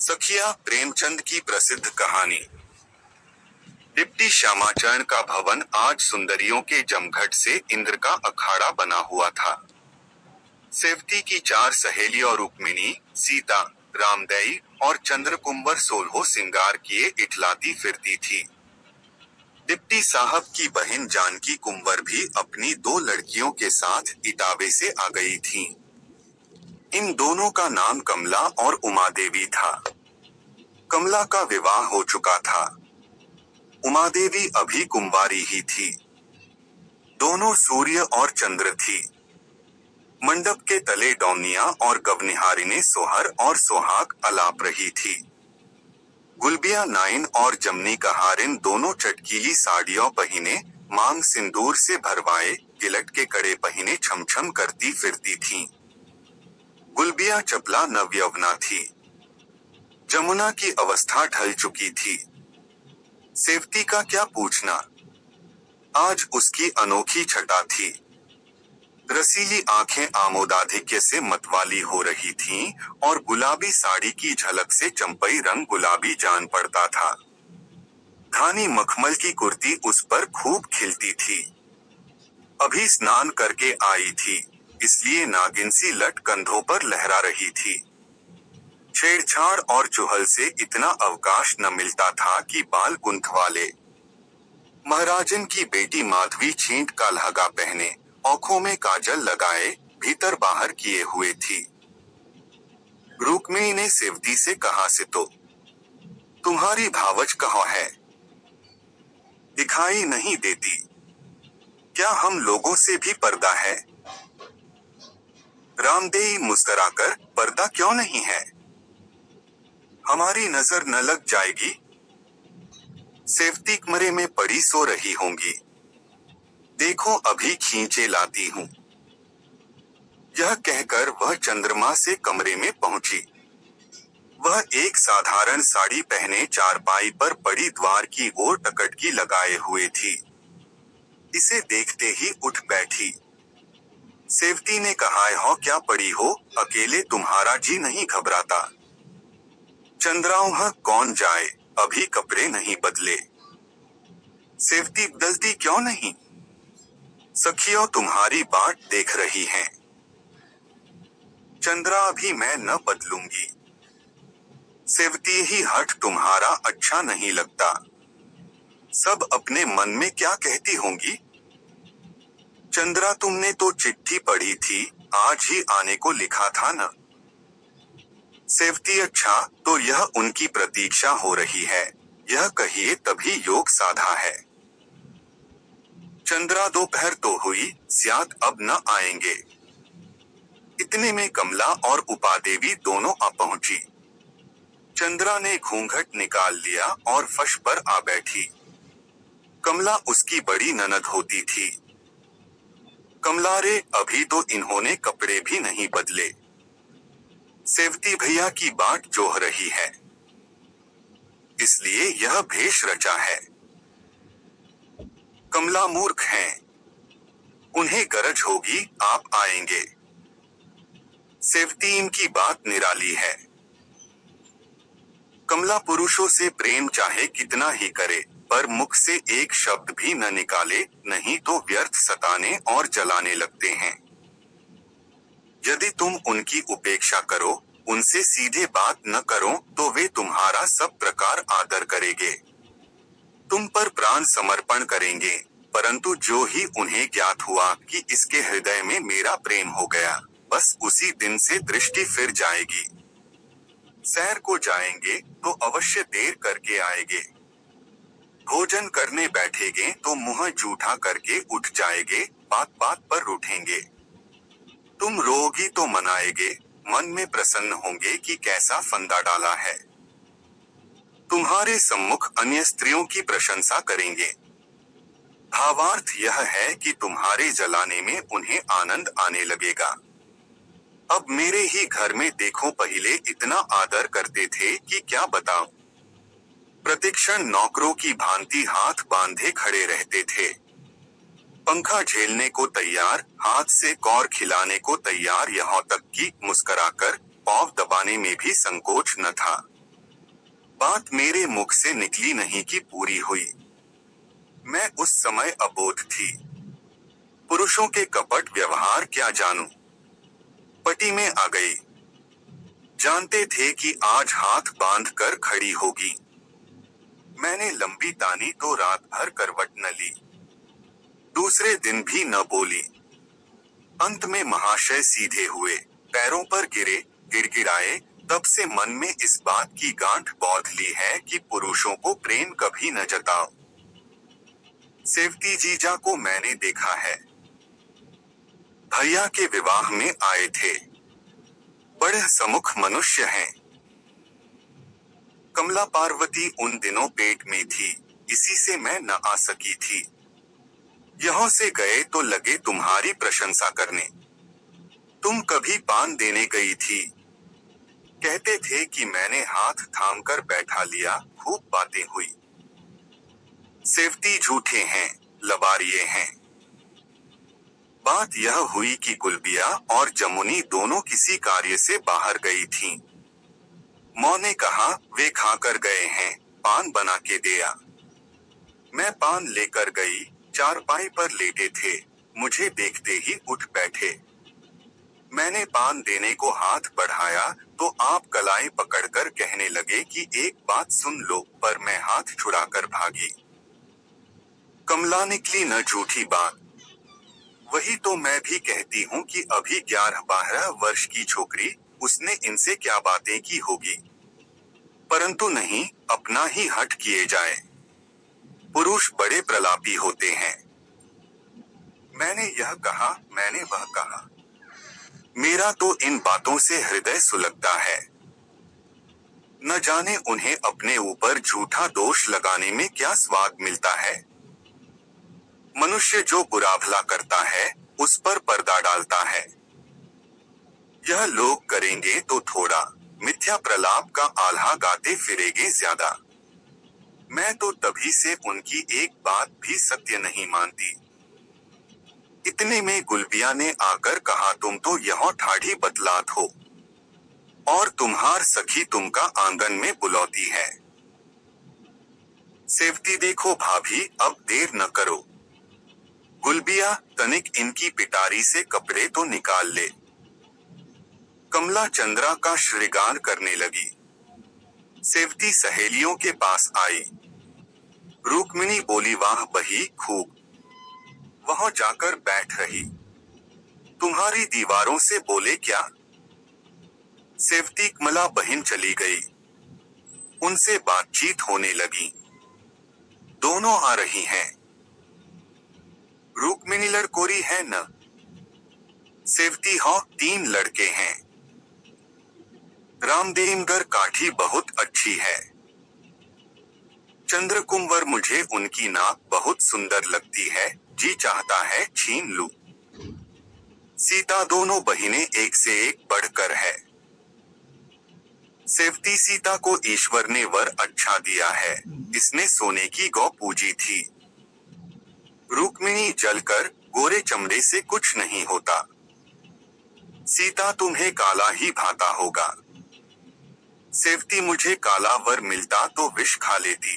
सखिया प्रेमचंद की प्रसिद्ध कहानी। डिप्टी श्यामाचरण का भवन आज सुंदरियों के जमघट से इंद्र का अखाड़ा बना हुआ था। सेवती की चार सहेलियों रुक्मिणी, सीता, रामदई और चंद्रकुंवर 16 सिंगार किए इठलाती फिरती थी। डिप्टी साहब की बहन जानकी कुंवर भी अपनी 2 लड़कियों के साथ इटावे से आ गई थीं। इन दोनों का नाम कमला और उमा देवी था। कमला का विवाह हो चुका था। उमा देवी अभी कुंवारी ही थी। दोनों सूर्य और चंद्र थी। मंडप के तले डौनिया और गवनिहारिने सोहर और सोहाग अलाप रही थी। गुलबिया नाइन और जमनी कहारिन दोनों चटकीली साड़ियों पहने, मांग सिंदूर से भरवाए गिलट के कड़े पहने छमछम करती फिरती थीं। गुलबिया चपला नवयौवना थी। जमुना की अवस्था ढल चुकी थी। सेवती का क्या पूछना, आज उसकी अनोखी छटा थी। रसीली आंखें आमोदाधिक्य से मतवाली हो रही थीं और गुलाबी साड़ी की झलक से चंपई रंग गुलाबी जान पड़ता था। धानी मखमल की कुर्ती उस पर खूब खिलती थी। अभी स्नान करके आई थी, इसलिए नागिन सी लट कंधों पर लहरा रही थी। छेड़छाड़ और चुहल से इतना अवकाश न मिलता था कि बाल गुंथवा ले। महाराजन की बेटी माधवी छींट का लहंगा पहने, आंखों में काजल लगाए, भीतर बाहर किए हुए थी। रुक्मिणी ने सेवती से कहा से तो तुम्हारी भावच कहाँ है? दिखाई नहीं देती। क्या हम लोगों से भी पर्दा है? रामदेई मुस्कुराकर, पर्दा क्यों नहीं है? हमारी नजर न लग जाएगी? सेवती कमरे में पड़ी सो रही होंगी। देखो अभी खींचे लाती हूँ। यह कहकर वह चंद्रमा से कमरे में पहुंची। वह एक साधारण साड़ी पहने चारपाई पर पड़ी द्वार की ओर टकटकी लगाए हुए थी। इसे देखते ही उठ बैठी। सेवती ने कहा, हो क्या पड़ी हो, अकेले तुम्हारा जी नहीं घबराता? चंद्राओं कौन जाए, अभी कपड़े नहीं बदले। सेवती बदलती क्यों नहीं? सखियों तुम्हारी बाट देख रही हैं। चंद्रा अभी मैं न बदलूंगी। सेवती ही हट तुम्हारा अच्छा नहीं लगता। सब अपने मन में क्या कहती होंगी? चंद्रा तुमने तो चिट्ठी पढ़ी थी, आज ही आने को लिखा था न? सेवती अच्छा, तो यह उनकी प्रतीक्षा हो रही है, यह कहिए तभी योग साधा है। चंद्रा दोपहर तो हुई, स्यात अब न आएंगे। इतने में कमला और उपादेवी दोनों आ पहुंची। चंद्रा ने घूंघट निकाल लिया और फर्श पर आ बैठी। कमला उसकी बड़ी ननद होती थी। कमला रे, अभी तो इन्होंने कपड़े भी नहीं बदले। सेवती भैया की बाट जोह रही है, इसलिए यह भेष रचा है। कमला मूर्ख हैं, उन्हें गरज होगी आप आएंगे। सेवती इनकी बात निराली है। कमला पुरुषों से प्रेम चाहे कितना ही करे, पर मुख से एक शब्द भी न निकाले, नहीं तो व्यर्थ सताने और जलाने लगते हैं। यदि तुम उनकी उपेक्षा करो, उनसे सीधे बात न करो, तो वे तुम्हारा सब प्रकार आदर करेंगे, तुम पर प्राण समर्पण करेंगे, परंतु जो ही उन्हें ज्ञात हुआ कि इसके हृदय में मेरा प्रेम हो गया, बस उसी दिन से दृष्टि फिर जाएगी। सैर को जाएंगे तो अवश्य देर करके आएंगे। भोजन करने बैठेंगे तो मुंह जूठा करके उठ जाएंगे, बात बात पर रूठेंगे। तुम रोगी तो मनाएंगे, मन में प्रसन्न होंगे कि कैसा फंदा डाला है। तुम्हारे सम्मुख अन्य स्त्रियों की प्रशंसा करेंगे। भावार्थ यह है कि तुम्हारे जलाने में उन्हें आनंद आने लगेगा। अब मेरे ही घर में देखो, पहले इतना आदर करते थे कि क्या बताऊं। प्रतिक्षण नौकरों की भांति हाथ बांधे खड़े रहते थे। पंखा झेलने को तैयार, हाथ से कौर खिलाने को तैयार, यहाँ तक कि मुस्कुराकर पाँव दबाने में भी संकोच न था। बात मेरे मुख से निकली नहीं कि पूरी हुई। मैं उस समय अबोध थी। पुरुषों के कपट व्यवहार क्या जानूं। पटी में आ गई। जानते थे कि आज हाथ बांध कर खड़ी होगी। मैंने लंबी तानी तो रात भर करवट न ली। दूसरे दिन भी न बोली। अंत में महाशय सीधे हुए, पैरों पर गिरे, गिड़गिड़ाए। तब से मन में इस बात की गांठ बौध ली है कि पुरुषों को प्रेम कभी न जताओ। सेवती जीजा को मैंने देखा है। भैया के विवाह में आए थे। बड़े समुख मनुष्य हैं। कमला पार्वती उन दिनों पेट में थी, इसी से मैं न आ सकी थी। यहाँ से गए तो लगे तुम्हारी प्रशंसा करने। तुम कभी पान देने गई थी। कहते थे कि मैंने हाथ थाम कर बैठा लिया, खूब बातें हुई। सेवती झूठे हैं, लबारिये हैं। बात यह हुई कि गुलबिया और जमुनी दोनों किसी कार्य से बाहर गई थीं। मौ ने कहा, वे खाकर गए हैं, पान बना के दिया। मैं पान लेकर गई, चारपाई पर लेटे थे, मुझे देखते ही उठ बैठे। मैंने पान देने को हाथ बढ़ाया तो आप कलाई पकड़कर कहने लगे कि एक बात सुन लो, पर मैं हाथ छुड़ाकर भागी। कमला निकली न झूठी बात। वही तो मैं भी कहती हूँ कि अभी 11-12 वर्ष की छोकरी, उसने इनसे क्या बातें की होगी। परंतु नहीं, अपना ही हट किए जाए। पुरुष बड़े प्रलापी होते हैं। मैंने यह कहा, मैंने वह कहा। मेरा तो इन बातों से हृदय सुलगता है। न जाने उन्हें अपने ऊपर झूठा दोष लगाने में क्या स्वाद मिलता है। मनुष्य जो बुरा भला करता है, उस पर पर्दा डालता है। यह लोग करेंगे तो थोड़ा, मिथ्या प्रलाप का आल्हा गाते फिरेंगे ज्यादा। मैं तो तभी से उनकी एक बात भी सत्य नहीं मानती। इतने में गुलबिया ने आकर कहा, तुम तो यहाँ ठाढ़ी बतलात हो, और तुम्हार सखी तुमका आंगन में बुलौती है। सेवती देखो भाभी, अब देर न करो। गुलबिया, तनिक इनकी पिटारी से कपड़े तो निकाल ले। कमला चंद्रा का श्रृंगार करने लगी। सेवती सहेलियों के पास आई। रुक्मिणी बोली, वाह बही, खूब। वहां जाकर बैठ रही। तुम्हारी दीवारों से बोले क्या। सेवती कमला बहन चली गई। उनसे बातचीत होने लगी। दोनों आ रही हैं। रुक्मिणी लड़कोरी है न। सेवती, हाँ, 3 लड़के हैं। रामदेवगर काठी बहुत अच्छी है। चंद्रकुंवर, मुझे उनकी नाक बहुत सुंदर लगती है, जी चाहता है छीन लूं। सीता, दोनों बहिनें एक से एक बढ़कर है। सेवती, सीता को ईश्वर ने वर अच्छा दिया है, इसने सोने की गौ पूजी थी। रुक्मिणी, जलकर गोरे चमड़े से कुछ नहीं होता। सीता, तुम्हें काला ही भाता होगा। सेवती, मुझे काला वर मिलता तो विष खा लेती।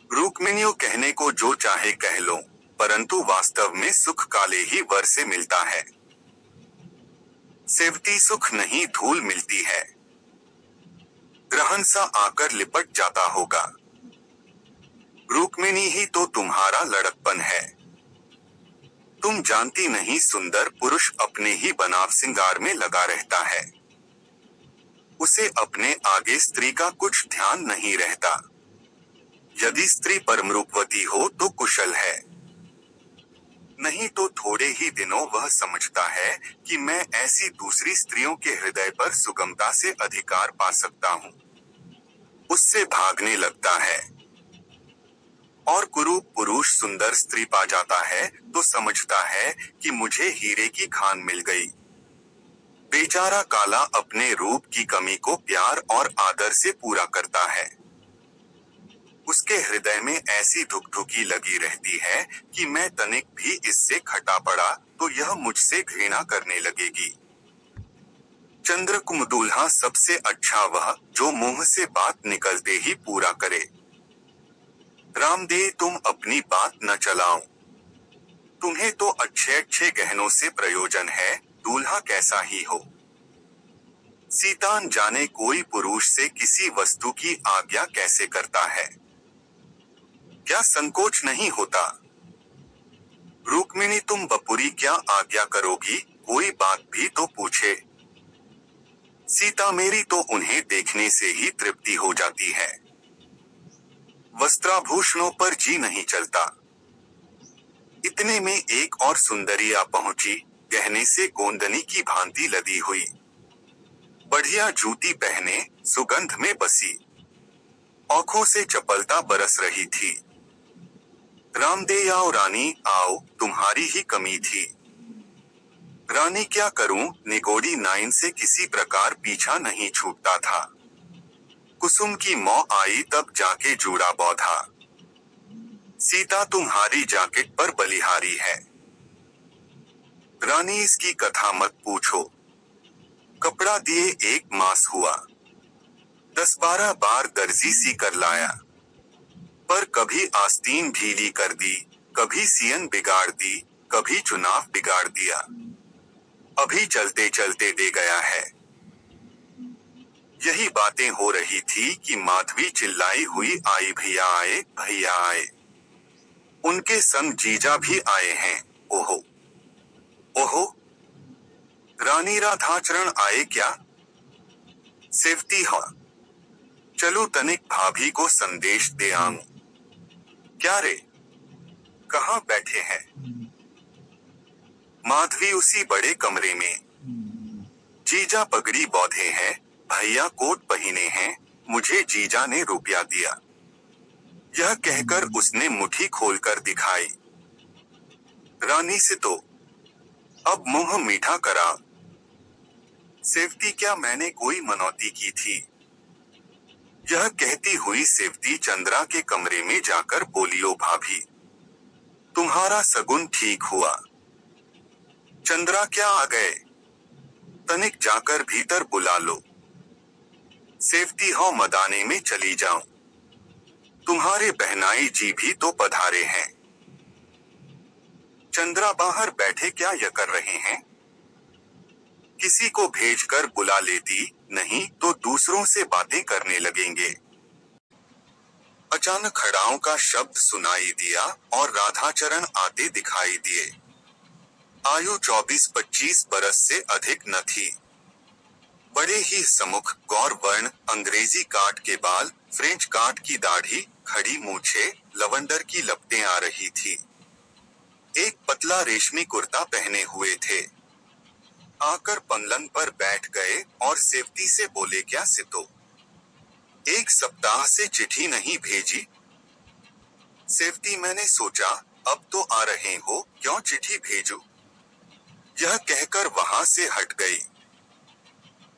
रुक्मिणियों, कहने को जो चाहे कह लो, परंतु वास्तव में सुख काले ही वर से मिलता है। सेवती, सुख नहीं, धूल मिलती है। ग्रहण सा आकर लिपट जाता होगा। रुक्मिणी, ही तो तुम्हारा लड़कपन है। तुम जानती नहीं, सुंदर पुरुष अपने ही बनाव सिंगार में लगा रहता है। उसे अपने आगे स्त्री का कुछ ध्यान नहीं रहता। यदि स्त्री परम रूपवती हो तो कुशल है, नहीं तो थोड़े ही दिनों वह समझता है कि मैं ऐसी दूसरी स्त्रियों के हृदय पर सुगमता से अधिकार पा सकता हूँ। उससे भागने लगता है। और कुरूप पुरुष सुंदर स्त्री पा जाता है तो समझता है कि मुझे हीरे की खान मिल गई। बेचारा काला अपने रूप की कमी को प्यार और आदर से पूरा करता है। उसके हृदय में ऐसी धुकधुकी लगी रहती है कि मैं तनिक भी इससे खटा पड़ा तो यह मुझसे घृणा करने लगेगी। चंद्रकुम दूल्हा सबसे अच्छा वह जो मुंह से बात निकलते ही पूरा करे। रामदेव तुम अपनी बात न चलाओ। तुम्हें तो अच्छे अच्छे गहनों से प्रयोजन है, दूल्हा कैसा ही हो। सीतान जाने कोई पुरुष से किसी वस्तु की आज्ञा कैसे करता है। क्या संकोच नहीं होता। रुक्मिणी तुम बपुरी क्या आज्ञा करोगी, कोई बात भी तो पूछे। सीता मेरी तो उन्हें देखने से ही तृप्ति हो जाती है। वस्त्राभूषणों पर जी नहीं चलता। इतने में एक और सुंदरी आ पहुंची, गहने से गोंदनी की भांति लदी हुई, बढ़िया जूती पहने, सुगंध में बसी, आंखों से चपलता बरस रही थी। रामदेव आओ रानी आओ, तुम्हारी ही कमी थी। रानी क्या करूं, निगोड़ी नाइन से किसी प्रकार पीछा नहीं छूटता था। कुसुम की मौ आई तब जाके जूड़ा बौधा। सीता तुम्हारी जैकेट पर बलिहारी है। रानी इसकी कथा मत पूछो। कपड़ा दिए 1 मास हुआ, 10-12 बार दर्जी सी कर लाया, पर कभी आस्तीन ढीली कर दी, कभी सियन बिगाड़ दी, कभी चुनाव बिगाड़ दिया, अभी चलते चलते दे गया है। यही बातें हो रही थी कि माधवी चिल्लाई हुई आई, भैया आए, भैया आए। उनके संग जीजा भी आए हैं। ओहो ओहो, रानी राधाचरण आए क्या। सेवती हाँ, चलो तनिक भाभी को संदेश दे आऊं। क्या रे, कहाँ बैठे हैं। माधवी उसी बड़े कमरे में। जीजा पगड़ी बौधे हैं, भैया कोट पहने हैं, मुझे जीजा ने रुपया दिया। यह कहकर उसने मुट्ठी खोलकर दिखाई। रानी से तो अब मुंह मीठा करा। सेवती क्या मैंने कोई मनौती की थी। यह कहती हुई सेवती चंद्रा के कमरे में जाकर बोलियो भाभी, तुम्हारा सगुन ठीक हुआ। चंद्रा क्या आ गए, तनिक जाकर भीतर बुला लो। सेवती हो मदाने में चली जाऊं, तुम्हारे बहनाई जी भी तो पधारे हैं। चंद्रा बाहर बैठे क्या ये कर रहे हैं। किसी को भेजकर बुला लेती, नहीं तो दूसरों से बातें करने लगेंगे। अचानक खड़ाओं का शब्द सुनाई दिया और राधाचरण आते दिखाई दिए। आयु 24-25 बरस से अधिक न थी। बड़े ही समुख, गौर वर्ण, अंग्रेजी काट के बाल, फ्रेंच काट की दाढ़ी, खड़ी मूछे, लवंडर की लपटें आ रही थी। एक पतला रेशमी कुर्ता पहने हुए थे। आकर पलंग पर बैठ गए और सेवती से बोले, क्या सितो, 1 सप्ताह से चिट्ठी नहीं भेजी। सेवती मैंने सोचा अब तो आ रहे हो, क्यों चिट्ठी भेजूं। यह कहकर वहां से हट गई।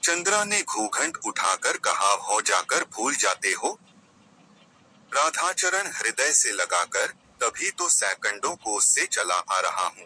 चंद्रा ने घूंघट उठाकर कहा, हो जाकर भूल जाते हो। राधाचरण हृदय से लगाकर, तभी तो सैकंडों कोस से चला आ रहा हूं।